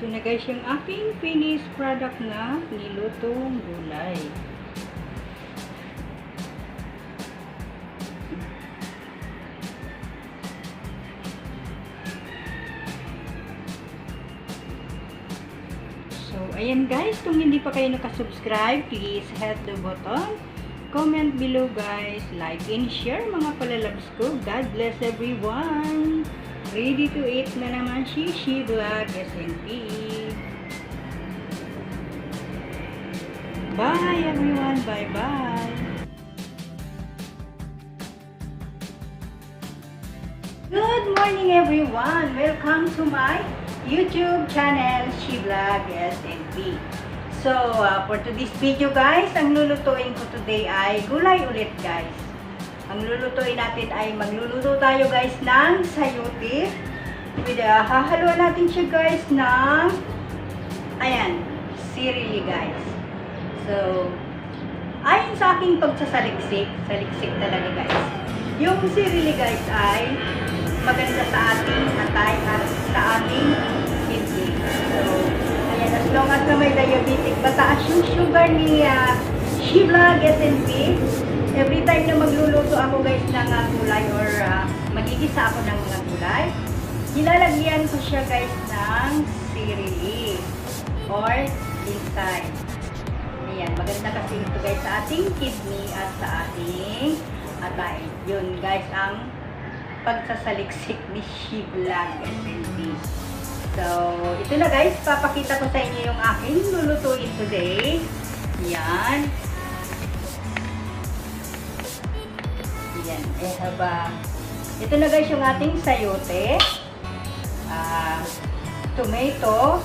Ito na guys yung aking finished product na nilutong gulay. So, ayan guys, kung hindi pa kayo nakasubscribe, please hit the button. Comment below guys, like and share mga palalabs ko. God bless everyone. Ready to eat na naman si Vlog SNP. Bye everyone, bye bye. Good morning everyone. Welcome to my YouTube channel, Vlog SNP. So, for today's video guys, ang lulutuin ko today ay gulay ulit guys. Ang lulutuin natin ay magluluto tayo guys ng sayote. Hahaluan natin siya guys ng ayan, sirili guys. So, ayon sa aking pagsasaliksik, saliksik talaga guys. Yung sirili guys ay maganda sa ating atay at sa ating kidney. So, ayan, as long as na may diabetic, mataas yung sugar ni Vlog SNP. Every time na magluluto ako guys ng gulay or magigisa ako ng mga gulay, nilalagyan ko siya guys ng sirili or inside. Ayan, maganda kasi ito guys sa ating kidney at sa ating atay. Yun guys ang pagsasaliksik ni Vlog SNP. So, ito na guys, papakita ko sa inyo yung aking lulutuin today. Yan. Yan. Ito na guys yung ating sayote. Tomato,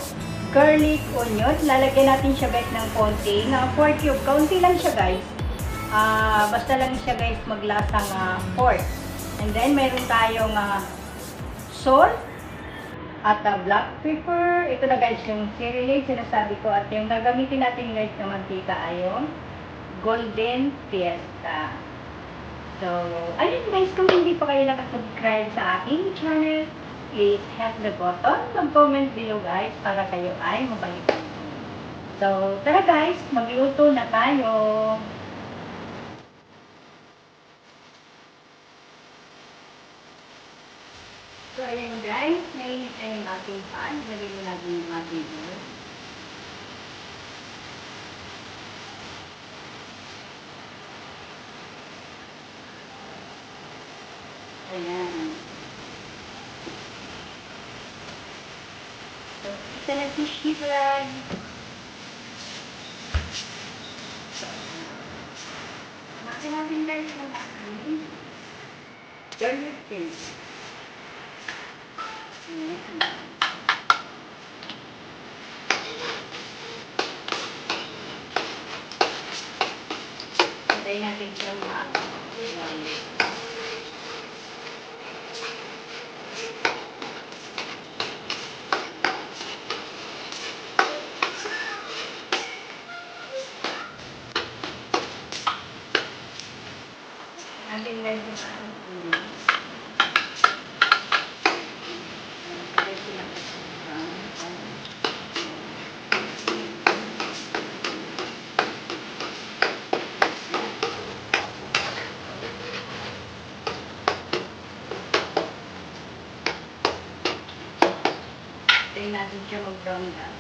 garlic, onion. Lalagyan natin siya guys ng konting 4 cube. Kaunti lang siya guys. Basta lang siya guys maglasang 4. And then, meron tayong salt at black pepper. Ito na guys yung sirili, sinasabi ko. At yung gagamitin natin guys ng mantika ay yung Golden Fiesta. So, ayun guys, kung hindi pa kayo nakasubscribe sa aking channel, please hit the button, mag-comment below guys, para kayo ay mabalikan. So, tara guys, magluto na tayo. So, ayan guys, nainit na yung ating pan. Lagay mo natin yung ating oil. Ayan. So, isa na si Vlog. Makin natin guys ng ating garlic paste. Hintayin natin siyang ma-garlic. Natin lang yung ating hintayin natin siya mag-brown na.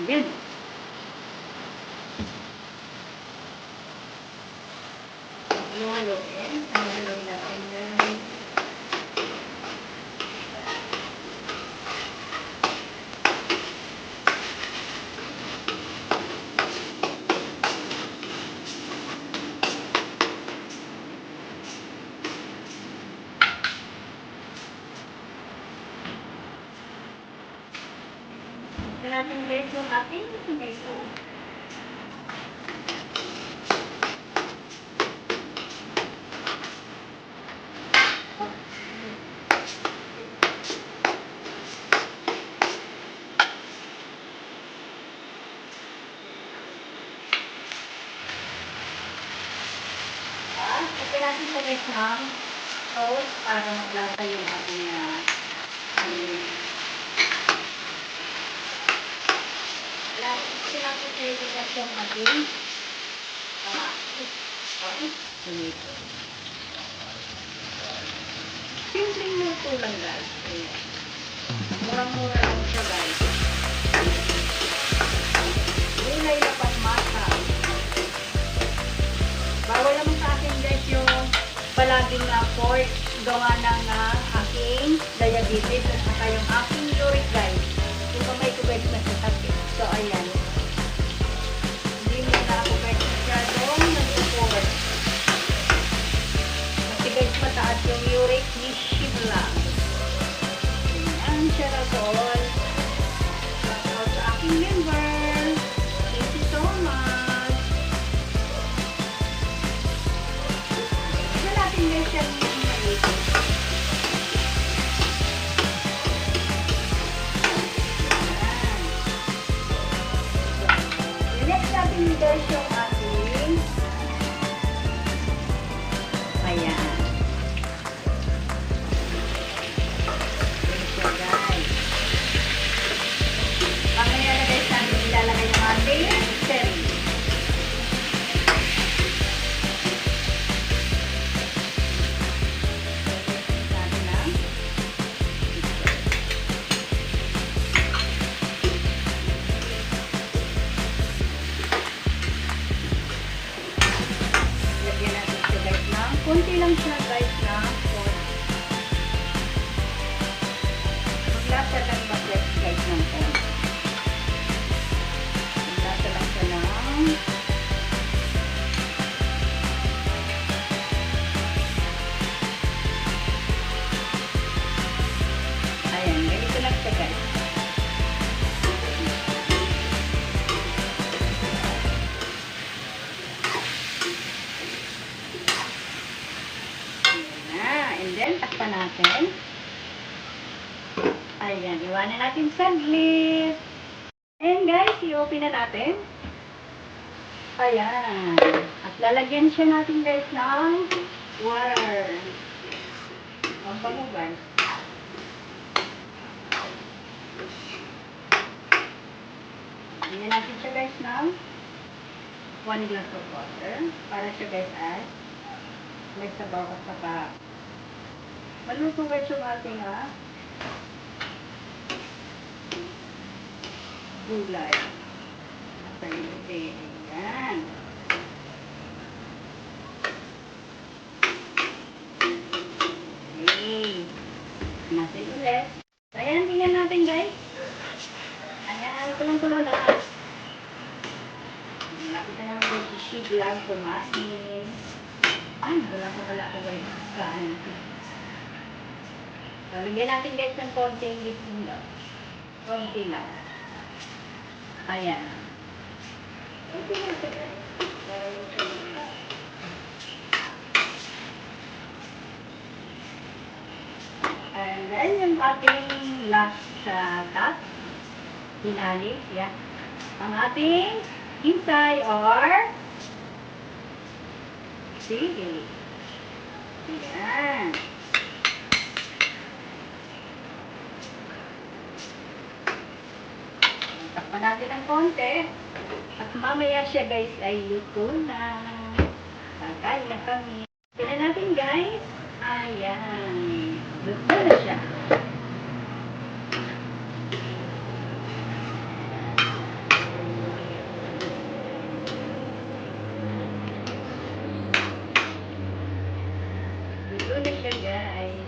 Good. Halo-haloin. Halo-haloin natin guys. Ito natin guys yung ating tomato. Ito natin sa guys ng sauce para maglasa yung ating ito natin sa guys yung ating tomato. Simpleng luto lang guys. Murang-mura lang siya guys. Gulay na pasmasa. Bawal naman sa akin guys yung palaging pork gawa ng aking diabetes at saka yung aking uric guys. Yung kamay ko guys masasakit. So ayan. Hindi mo na ako guys masyadong nag-support. Kasi guys mataas yung uric ni Shibla. Ayan siya na doon. Shout sa aking member. Thank you so much. Ito natin guys yung maliit. Next natin guys yung ating ayan. So guys. Mamaya na guys natin ilalagay yung ating cherry. Natin lang. Lagyan natin siya guys ng konti lang siya guys na salt. Maglasa lang mag-flex guys ng konti. Maglasa lang siya ng ayan, ganito lang siya guys. And then, takpan natin. Ayan, iwanan natin saglit. And guys, i-open na natin. Ayan. At lalagyan siya natin guys ng water. Ang bango guys. Lagyan natin siya guys ng 1 glass of water. Para siya guys ay may sabaw at saka maluto guys yung ating gulay. Ayan. Okay. Natin ulit. Ayan, tingnan natin guys. Ayan, tulong-tulong na. Nakita naman guys si Shibla kumain. Ay, wala ko guys. Kaan. Lagyan natin guys ng konting lipin lang. Konti lang. Ayan. Konti lang siya guys. And then yung ating last task. Hinali. Yan. Ang ating hintay or sige. Yan. Takpan natin ng konti. At mamaya siya guys ay luto na. Kakain na kami. Tignan natin guys. Ayan. Luto na siya. Luto na siya guys.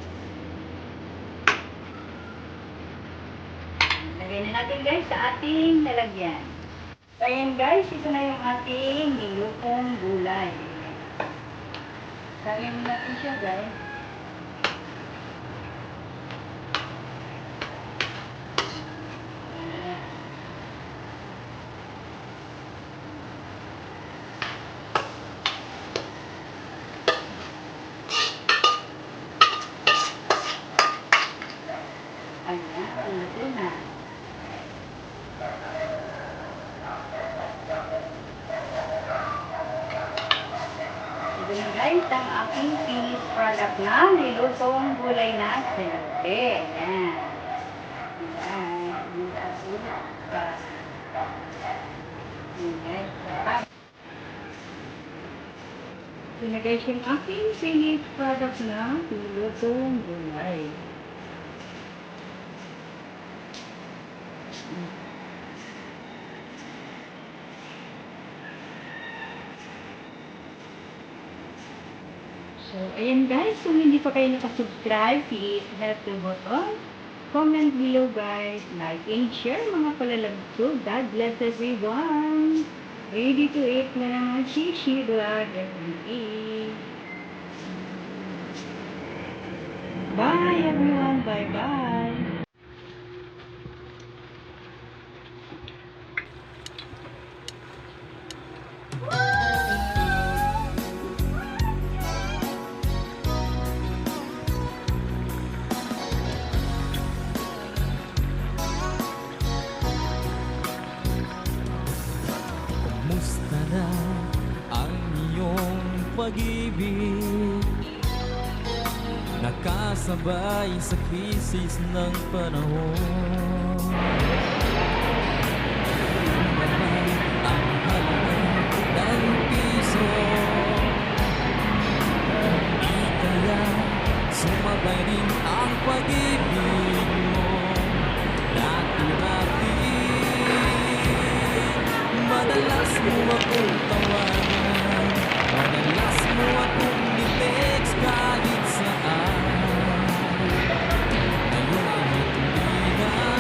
Lagay na natin guys sa ating nalagyan. Ayan guys, ito na yung ating nilutong gulay. Lagyan natin siya guys. luto na. Ito na guys, ang aking finished product na nilutong gulay na sente. Ayan. Ayan. Ayan. Ito na guys yung aking finished product na nilutong gulay. So, ayan guys, kung hindi pa kayo nakasubscribe, please hit the button. Comment below guys, like and share mga palalabso. God bless everyone. Ready to eat na naman si Sheila F&E. Bye everyone, bye bye. Kumusta na ang iyong pag-ibig? Nakasabay sa krisis ng panahon. Babay ang halaga ng piso. Di kaya sumabay rin ang pag-ibig mo. Dati-dati madalas mo akong tawanan, madalas mo akong i-text kahit saan. Ngayon ay hindi na,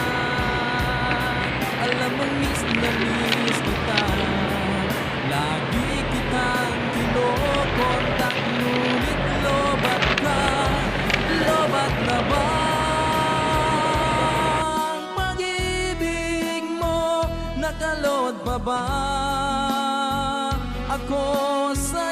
alam mo miss na miss kita. Lagi kitang kinokontak, ngunit lobat ka, lobat na ba? Nakalod pa ba ako sa